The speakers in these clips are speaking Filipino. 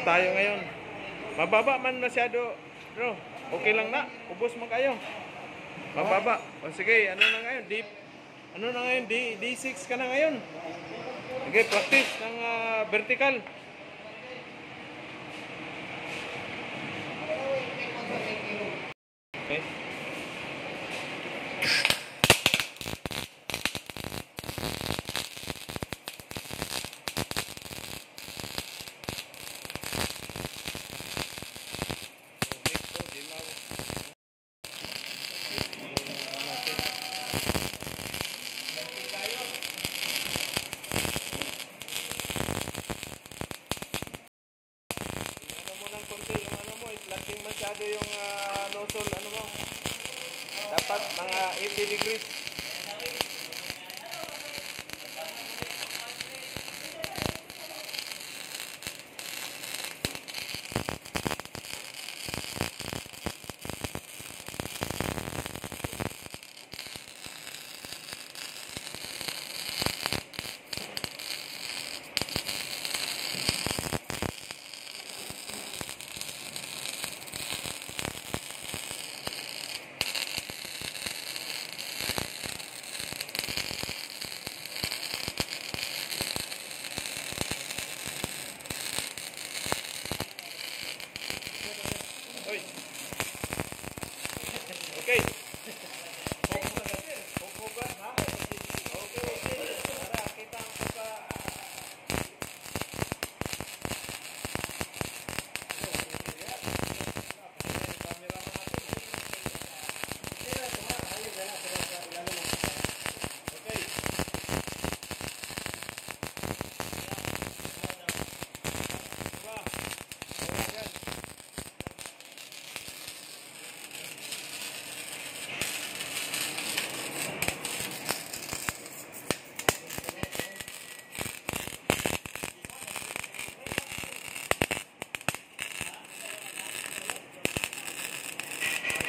tayo ngayon. Mababa man masyado, bro. Okay lang na. Ubos mo kayo. Mababa. O sige, ano na ngayon? D6 ka na ngayon. Okay, practice ng vertical. Okay. Masyado yung nozzle, ano mo, dapat mga 80 degrees. Okay. Hukugan ha. Okay. Para kita ang pa.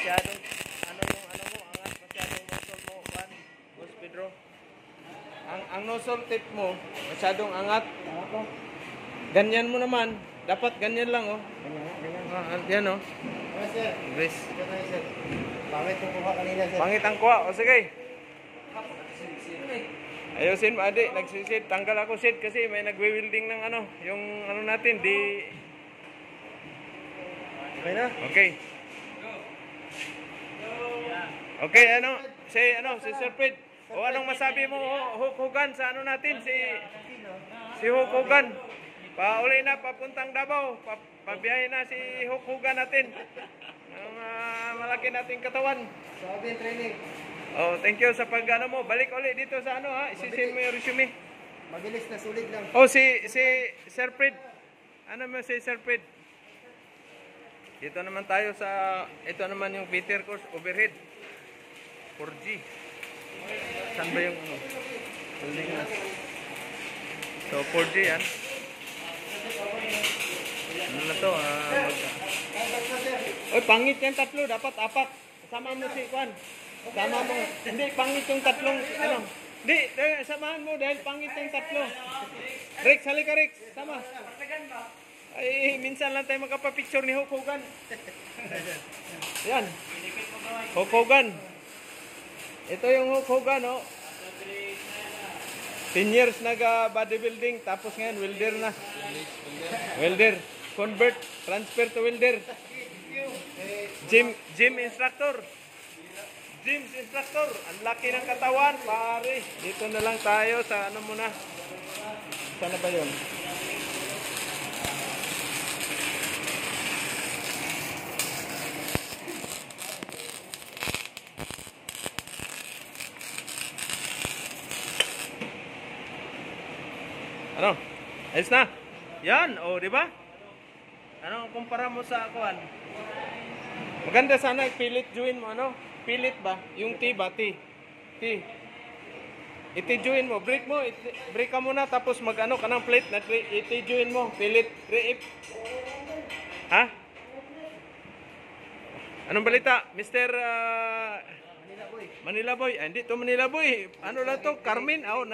Masyadong ano mo, angat masyadong nozzle mo, Boss Pedro. Ang nozzle tip mo masyadong angat. Ganyan mo naman, dapat ganyan lang oh. Ganyan. Yan oh. Sir. Please. Sir. Pangit yung kuha kanina, sir. Pangit ang kuha. O sige. Ayusin mo, adi. Nagsisid. Tanggal ako sid kasi may nagwe-welding ng ano. Yung ano natin, di... Okay na? Okay. Okay, ano? Si Sir Fred. O anong masabi mo, Hulk Hogan, sa ano natin? Si Hulk Hogan. Pauli na, papuntang Davao. Pabiyahin na si Hulk Hogan natin. Ang malaki nating katawan. Sabi yung training. Oh, thank you sa pag-ano mo. Balik ulit dito sa ano ha. Isisend mo yung resume. Mabilis na, sulit lang. Oh, si Sir Fred. Ano mo si Sir Fred? Dito naman tayo sa, ito naman yung Peter course overhead. 4G. Saan ba yung ano? So, 4G yan. Ano na to? Oy, pangit yan tatlo. Dapat apat. Sama mo si Kwan. Sama mo. Hindi, pangit yung tatlong, ano. Hindi, samahan mo dahil pangit yung tatlo. Rex, halika Rex. Sama. Ay, minsan lang tayo magkapapicture ni Hulk Hogan. Yan. Hulk Hogan. Ito yung Hulk Hogan, oh. 10 years nag-bodybuilding, tapos ngayon, welder na. Welder. Convert, transfer to welder. Gym instructor. Gym instructor. Ang laki ng katawan, pare. Dito na lang tayo sa ano muna. Sana ba yun? Ano? Ayos na? Yan, o, di ba? Ano, kumpara mo sa akuan? Maganda sana, pilit join mo, ano? Pilit ba? Yung T ba? T. Iti-join mo. Break mo. Break ka muna, tapos mag-ano ka ng plate. Iti-join mo. Pilit. Reip. Ha? Anong balita? Mr. Manila Boy. Manila Boy. Ah, hindi to Manila Boy. Ano lang to? Carmen. Oh,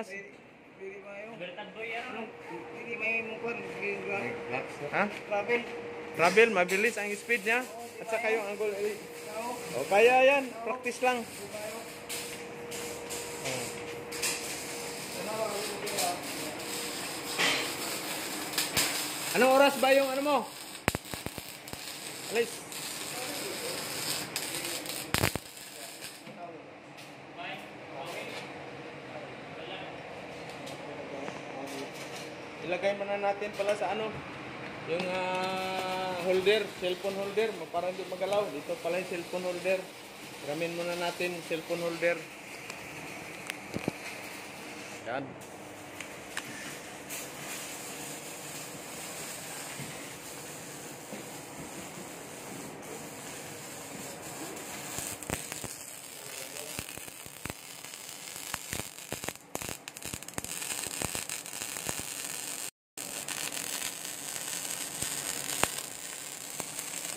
Bertad Boy, ano? Hindi may mukha. Ha? Travel. Travel, mabilis ang speed niya. At saka yung angle. O, kaya yan. Practice lang. Oh. Anong oras ba yung ano mo? Alis. Ilagay muna natin pala sa ano, yung holder, cellphone holder, para hindi magalaw. Dito pala yung cellphone holder. Gamitin muna natin cellphone holder. Yan.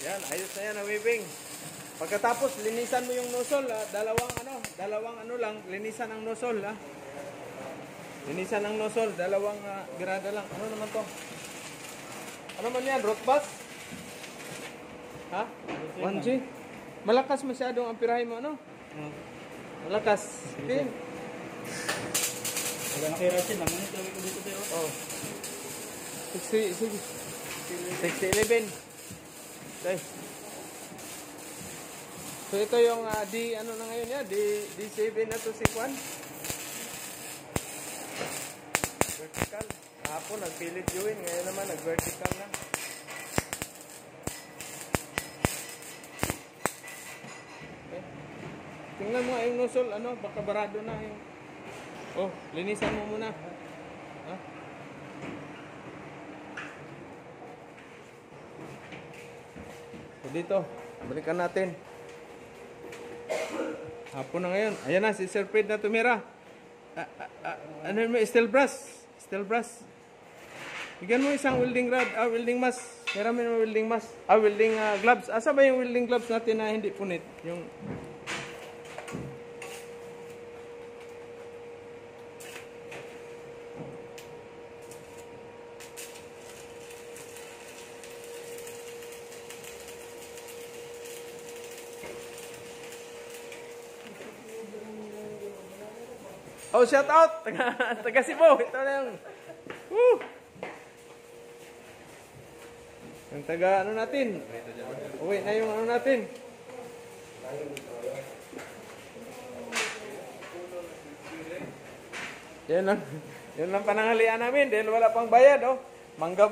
Yan, ayos na yan, Wibing. Pagkatapos, linisan mo yung nozzle, dalawang ano lang, linisan ang nozzle, ha. Linisan ang nozzle, dalawang grada lang. Ano naman to? Ano man yan, root bus? Ha? 1G? Malakas masyadong ang pirahe mo, ano? Malakas. Okay. Wala na kay Rachel, naman ito ko dito tayo. Oh. 6011. Okay. So ito yung D ano na ngayon ya, D7 na to si Juan. Vertical. Hapon nagpilit viewin, ngayon naman nag-vertical na. Okay. Tingnan mo yung nozzle, ano, baka barado na yung. Oh, linisan mo muna. Ha? So dito, balikan natin. Hapon na ngayon. Ayan na, si Sir Fred na tumira. Ano mo, steel brass. Steel brass. Bigyan mo isang welding rod, welding mask. Meron mo welding mask. Welding gloves. Asa ba yung welding gloves natin na hindi punit? Yung... Oh, shout out! Taga Cebu. Ito na yung... Woo! Yung taga ano natin. Uwi na yung ano natin. Yan lang. Yun lang pananghalian namin dahil wala pang bayad, oh. Mangga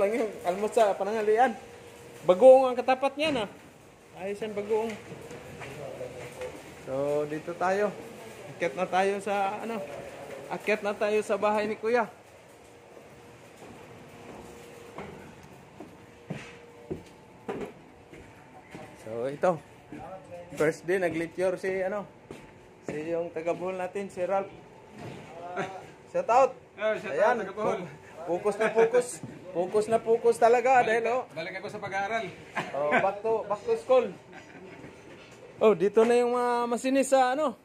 lang yung almusal sa pananghalian. Bagoong ang katapat niyan, ah. Ayos yan, bagoong. So, dito tayo. Akyat na tayo sa ano? Akyat na tayo sa bahay ni Kuya. So ito. First day nag-lecture si ano? Si yung taga-Bohol natin, si Ralph. Shout out. Ayan. Focus na focus. Focus na focus talaga dahil oh. Balik ako sa pag-aaral. Oh, back to school. Oh, dito na yung mga masinis sa ano?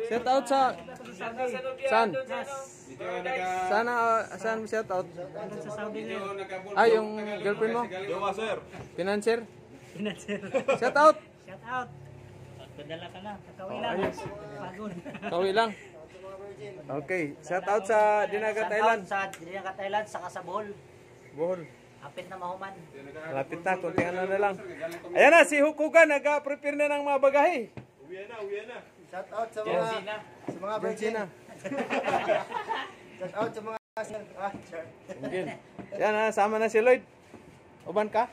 Shout out sa saan? Saan mo shout out? Sa Saudi ngayon. Yung girlfriend mo? Jowa, sir. Financer? Shout out. Shout out. Padala ka na. Kawi lang. Pagod. Kawi lang. Okay, shout out sa Dinagat Thailand. Sa Dinagat Thailand, saka sa Bohol. Bohol. Hapit na mahuman. Malapit na, kunting ano na lang. Ayan na, si Hukugan nag-prepare na ng mga bagahe. Uwi na. Shout out sa mga virgin. Shout out sa mga sir. Yan na, sama na si Lloyd. Uban ka?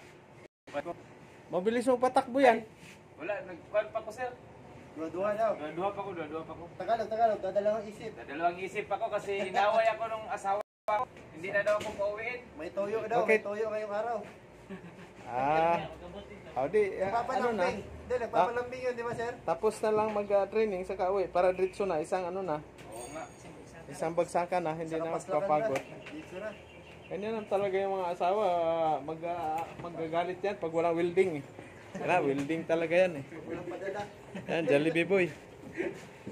Mabilis mo patakbo yan. Wala, nagkuhan pa ko, sir. Dua-dua daw. Dua pa ko. Tagalog, dadalawang isip. Dalawang isip ako kasi inaway ako nung asawa ko. Hindi na daw ako pauwiin. May toyo daw, Okay. may toyo ngayong araw. Di, ano na? Nagpapalambing. Hindi, nagpapalambing yun, di ba sir? Tapos na lang mag-training sa kauwi para diretso na, isang ano na, Oo nga. isang bagsakan na, hindi na Kapaslakan magpapagod. Dito na. Ganyan lang talaga yung mga asawa, magagalit yan pag walang welding eh. Kaya welding talaga yan eh. Walang padala. Yan, Jollibee boy.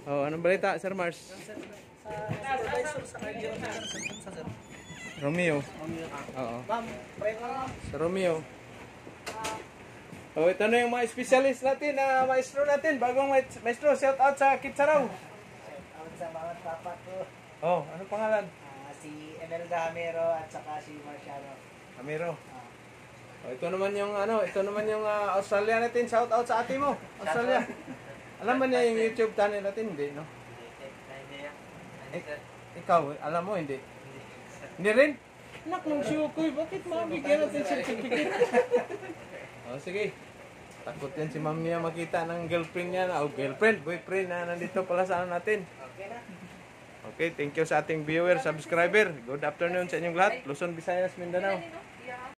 Oh, anong balita, Sir Mars? Romeo. Oo. Ma'am, pray ko lang. Si Romeo. Oh, ito na yung mga specialist natin, maestro natin, bagong maestro, shout out sa Kitsaraw. Out sa mga tapat ko. Oh, ano pangalan? Si Emelda Hamero at saka si Marciano. Amiro. Oh, ito naman yung Australia natin, shout out sa ate mo, Australia. Alam ba niya yung YouTube channel natin? Hindi, no? Ikaw, alam mo, hindi? Hindi rin? Anak ng Shukoy, bakit mabigyan natin certificate? Oh, sige. Takot yan si Ma'am Mia makita ng girlfriend niya, boyfriend na nandito pala sa ano natin. Okay na. Okay, thank you sa ating viewer, subscriber. Good afternoon sa inyong lahat. Luzon, Visayas, Mindanao.